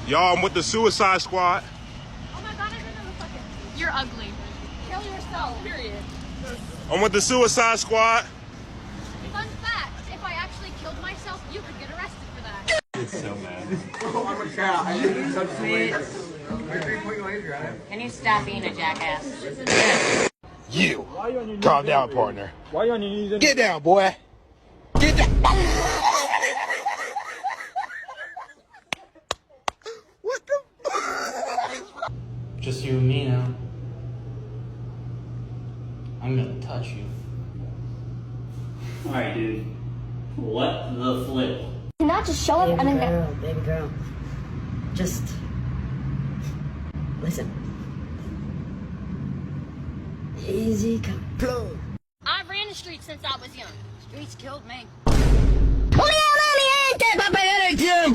Y'all, I'm with the Suicide Squad. Oh my god, I didn't know the fucking. You're ugly. Kill yourself. Period. I'm with the Suicide Squad. Fun fact: if I actually killed myself, you could get arrested for that. It's so mad. Can you stop being a jackass? You. Calm down, partner. Why you on your knees? Get down, boy. Get down. What the? Just you and me now. I'm gonna touch you. Alright, dude. What the flip? Not just show up and then Baby girl, just listen. Easy come. I ran the streets since I was young. Streets killed me. ¡Unión,